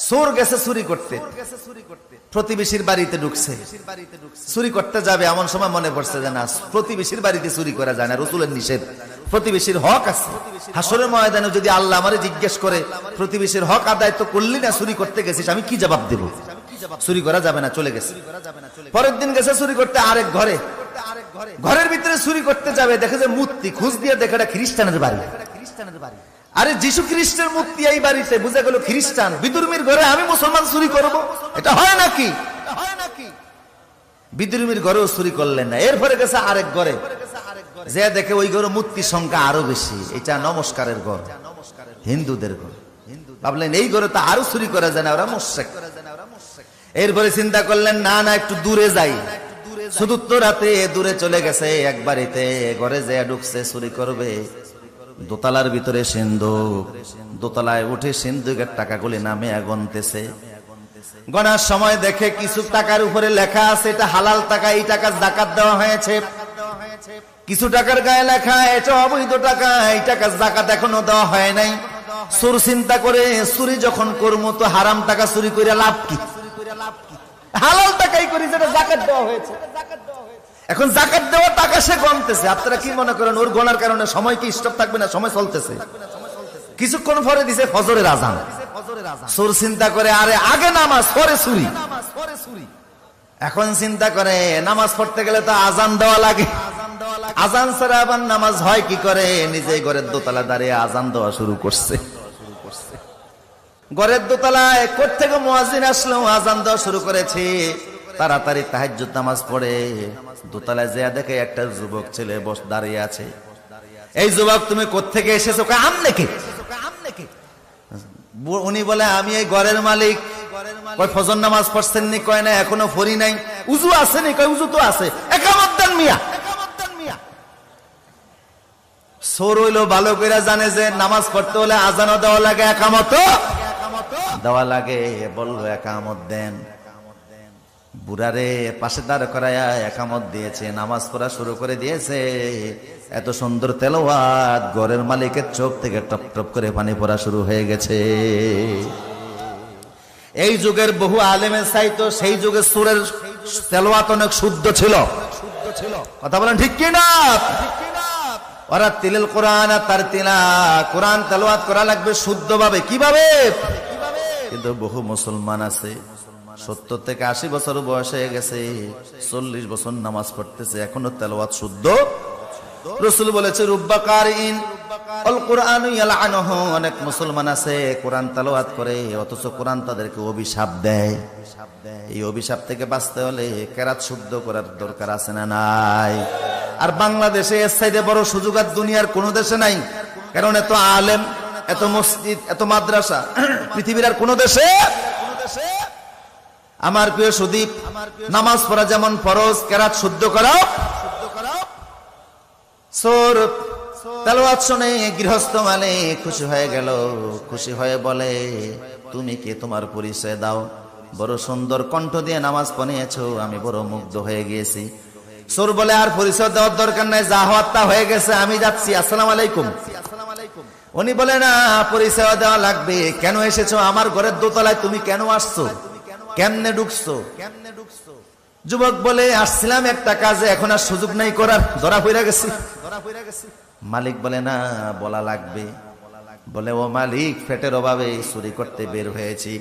চোর গেছে চুরি করতে, প্রতিবেশীর বাড়িতে ঢুকছে, চুরি করতে যাবে, এমন সময় মনে পড়ছে যে না, প্রতিবেশীর বাড়িতে চুরি করা যায় না, রাসূলের নিষেধ, প্রতিবেশীর হক আছে। হাসরের ময়দানে যদি আল্লাহ আমারে জিজ্ঞেস করে প্রতিবেশীর হক আদায় তো করলি না, চুরি করতে গেছিস, আমি কি জবাব দেব? চুরি করা যাবে না, চলে গেছে। পরের দিন গেছে চুরি করতে আরেক ঘরে, ঘরের ভিতরে চুরি করতে যাবে, দেখে যে মূর্তি, খোঁজ দিয়ে দেখে এটা খ্রিস্টানের বাড়ি। আরে যিশু খ্রিস্টের মূর্তি এই বাড়িতে, বুঝে গেল খ্রিস্টান, বিদুর্মীর ঘরে আমি মুসলমান চুরি করব, এটা হয় নাকি? বিদুর্মীর ঘরেও চুরি করলেন না। এরপরে গেছে আরেক ঘরে, যে দেখে ওই ঘরে মূর্তির সংখ্যা আরো বেশি, এটা নমস্কারের ঘর, হিন্দুদের ঘর। ভাবলেন এই ঘরে তো আরো চুরি করা যায় না, ওরা মুশরিক। এরপরে চিন্তা করলেন না না, একটু দূরে যাই। চতুর্থ রাতে দূরে চলে গেছে এক বাড়িতে, ঘরে যে ঢুকছে চুরি করবে, দোতলার ভিতরে সিন্ধুক, দোতলায় উঠে সিন্ধুকের টাকাগুলি নামে গণতেছে। গণার সময় দেখে কিছু টাকার উপরে লেখা আছে এটা হালাল টাকা, এই টাকা যাকাত দেওয়া হয়েছে। কিছু টাকার গায়ে লেখা এটা অবৈধ টাকা, এই টাকা যাকাত এখনো দেওয়া হয় নাই। চোর চিন্তা করে চুরি যখন করবো তো হারাম টাকা চুরি করে লাভ কি, হালাল টাকাই করি যেটা যাকাত দেওয়া হয়েছে। এখন যাকাত দেওয়া টাকা সে গণতেছে। আপনারা কি মনে করেন ওর গণার কারণে সময় কি স্টপ থাকবে না? সময় চলতেছে। কিছুক্ষণ পরে দিছে ফজরের আজান। চোর চিন্তা করে আরে আগে নামাজ পরে চুরি। এখন চিন্তা করে নামাজ পড়তে গেলে তো আজান দেওয়া লাগে, আজান ছাড়া আবার নামাজ হয় কি করে? নিজেই ঘরের দোতলা দাঁড়িয়ে আজান দেওয়া শুরু করছে। ঘরের দোতলায় কোত্থেকে মুয়াজ্জিন আসলো, আজান দেওয়া শুরু করেছে। তাড়াতাড়ি তাহাজ্জুদ নামাজ পড়ে দোতলায় যেয়ে দেখে একটা যুবক ছেলে দাঁড়িয়ে আছে। এই যুবক তুমি কোত্থেকে এসেছো? আমনে কে? উনি বলে আমি এই ঘরের মালিক। কয় ফজর নামাজ পড়ছেন নি? কয় না এখনো পড়ি নাই। উযু আছে নি? কয় উযু তো আছে। একামত দেন মিয়া। চোর হইলো ভালো করে জানে যে নামাজ পড়তে হলে আজানও দেওয়া লাগে, একামতও দেওয়া লাগে। বললো একামত দেন। বুড়ারে পাশে দাঁড় করায়া একামত দিয়েছে, নামাজ পড়া শুরু করে দিয়েছে। এত সুন্দর তেলাওয়াত, ঘরের মালিকের চোখ থেকে টপ টপ করে পানি পড়া শুরু হয়ে গেছে। এই যুগের বহু আলেমের চাইতো সেই যুগের সুরের তেলাওয়াত অনেক শুদ্ধ ছিল। কথা বলেন ঠিক কি না? ওরা তিলেল কোরআন তার তিলা, কোরআন তেলাওয়াত করা লাগবে শুদ্ধভাবে। কিভাবে? কিন্তু বহু মুসলমান আছে 70 থেকে 80 বছর বয়স হয়ে গেছে, 40 বছর নামাজ পড়তেছে, এখনো তেলাওয়াত শুদ্ধ। রাসূল বলেছে রুব্বা কারিন আল কুরআন ইয়ালআনুহু, অনেক মুসলমান আছে কোরআন তেলাওয়াত করে অথচ কোরআন তাদেরকে অভিশাপ দেয়। এই অভিশাপ থেকে বাঁচতে হলে কেরাত শুদ্ধ করার দরকার আছে না নাই? আর বাংলাদেশে এর চাইতে বড় সুযোগ আর দুনিয়ার কোন দেশে নাই। কারণ এত আলেম, এত মসজিদ, এত মাদ্রাসা পৃথিবীর আর কোন দেশে। আমার প্রিয় সুদীপ, নামাজ পড়া যেমন ফরজ, কেরাত শুদ্ধ করাও। চোর তেলাওয়াত শুনে গৃহস্থ মানে খুশি হয়ে গেল, খুশি হয়ে বলে তুমি কে, তোমার পরিচয় দাও। বড় সুন্দর কণ্ঠ দিয়ে নামাজ পড়িয়েছো, আমি বড় মুগ্ধ হয়ে গিয়েছি। চোর বলে আর পরিচয় দেওয়ার দরকার নাই, যা হওয়ার তা হয়ে গেছে, আমি যাচ্ছি, আসসালামু আলাইকুম। উনি বলে না, পরিচয় দেওয়া লাগবে। কেন এসেছো আমার ঘরের দোতলায়? তুমি কেন আসছো? কেমনে ঢুকছো? যুবক বলে আসছিলাম একটা কাজে, এখন আর সুযোগ নাই করার, ধরা পড়ে গেছি। মালিক বলে না, বলা লাগবে। বলে ও মালিক, পেটের অভাবে চুরি করতে বের হয়েছি,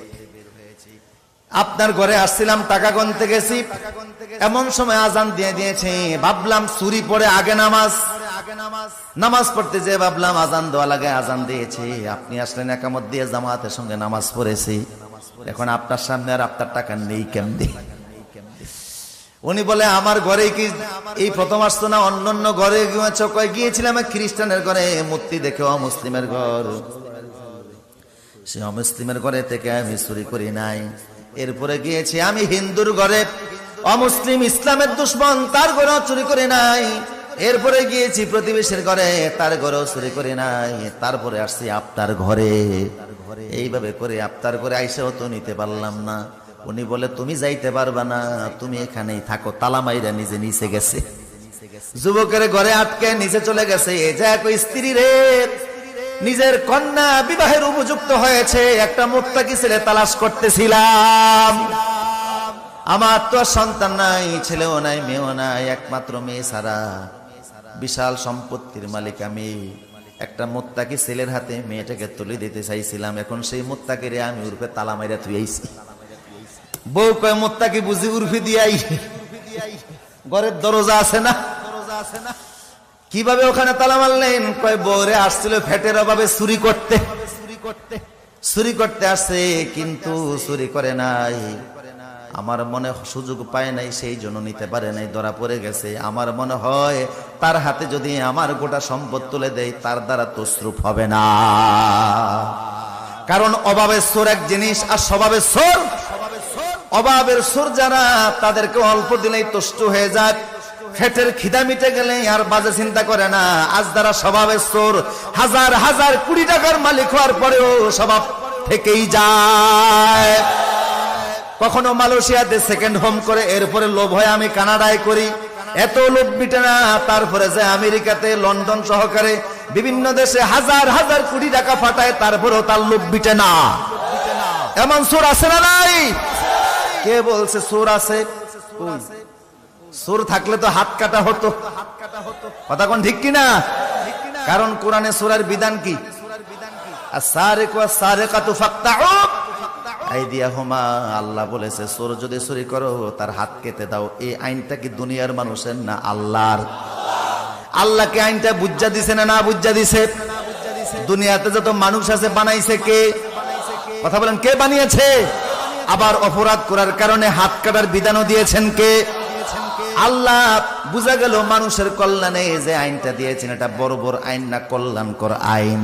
আপনার ঘরে আসছিলাম, টাকা গুনতে গেছি, এমন সময় আজান দিয়ে দিয়েছে। ভাবলাম চুরি পড়ে আগে নামাজ, নামাজ পড়তে যে ভাবলাম আজান দেওয়া লাগে, আজান দিয়েছে। আপনি আসলেন, একামত দিয়ে জামাতের সঙ্গে নামাজ পড়েছি। এখন আপনার সামনে আর আপনার টাকা নেই কেমনে? উনি বলে আমার ঘরে কি এই প্রথম আসতো না? অন্য ঘরে গিয়েছিলাম খ্রিস্টানের ঘরে, মূর্তি দেখে অমুসলিমের ঘর, সে অমুসলিমের ঘরে থেকে আমি চুরি করি নাই। এরপরে গিয়েছি আমি হিন্দুর ঘরে, অমুসলিম ইসলামের দুশ্মন, তার ঘরেও চুরি করি নাই। এরপরে গিয়েছি প্রতিবেশীর ঘরে, তার ঘরেও চুরি করি নাই। তারপরে আসছি আপনার ঘরে। এইভাবে করে আপনার ঘরে আইসাও তো নিতে পারলাম না। উনি বলে তুমি যাইতে পারবা না, তুমি এখানেই থাকো। তালা মাইরা নিজে নিচে গেছে, যুবকের ঘরে আটকে নিচে চলে গেছে। স্ত্রী রে নিজের কন্যা বিবাহের উপযুক্ত হয়েছে, একটা মুত্তাকি ছেলে তালাশ করতেছিলাম। আমার তো আর সন্তান নাই, ছেলেও নাই, মেয়েও নাই, একমাত্র মেয়ে ছাড়া। বিশাল সম্পত্তির মালিক আমি। একটা মুত্তাকি ছেলের হাতে মেয়েটাকে তুলে দিতে চাইছিলাম। এখন সেই মুত্তাকিরে আমি উর্ফে তালা মাইরা থুইছি। বউ কয় মুত্তাকি বুঝি উর্ফি দিয়াই, ঘরের দরজা আছে না? কিভাবে ওখানে তালা মারলেন? কয় বউরে আসছিল ফ্যাটের অভাবে চুরি করতে। চুরি করতে আসছে, কিন্তু চুরি করে নাই। আমার মনে সুযোগ পায় নাই, সেই জন্য নিতে পারে নাই, ধরা পড়ে গেছে। আমার মনে হয় তার হাতে যদি আমার গোটা সম্পদ তুলে দেয়, তার দ্বারা তসরুফ হবে না। কারণ অভাবের সোর এক জিনিস, আর স্বভাবের সোর। অভাবের সোর যারা, তাদেরকে অল্প দিলেই তুষ্ট হয়ে যায়। ফেটের খিদা মিটে গেলে আর বাজে চিন্তা করে না। আজ যারা স্বভাবের সোর, হাজার হাজার কোটি টাকার মালিক হওয়ার পরেও স্বভাব থেকেই যায়। কখনো মালয়েশিয়াতে সেকেন্ড হোম করে, এরপরে লোভ হয় আমি কানাডায় করি। এত লোভ মিটে না, তারপরে যে আমেরিকাতে, লন্ডন সহকারে বিভিন্ন দেশে হাজার হাজার কোটি টাকা ফাটায়, তারপরেও তার লোভ মিটে না। এমন সুর আছে না নাই? কে বলছে সুর আছে? সুর থাকলে তো হাত কাটা হতো। কথা কোন ঠিক কিনা? কারণ কোরআনে সূরার বিধান কি? আস-সারিকু ওয়াস-সারিকাতু ফাকতাউ আইদিয়াহুমা। আল্লাহ বলেছে চোর যদি চুরি করো তার হাত কেটে দাও। এই আইনটা কি দুনিয়ার মানুষের না আল্লাহর? আল্লাহকে আইনটা বুঝা দিছে না? না বুঝা দিছে। দুনিয়াতে যত মানুষ আছে বানাইছে কে? কথা বলেন, কে বানিয়েছে? আবার অপরাধ করার কারণে হাত কাটার বিধানও দিয়েছেন কে? আল্লাহ। বুঝা গেল মানুষের কল্যাণে যে আইনটা দিয়েছেন, এটা বড় বড় আইন না, কল্যাণকর আইন।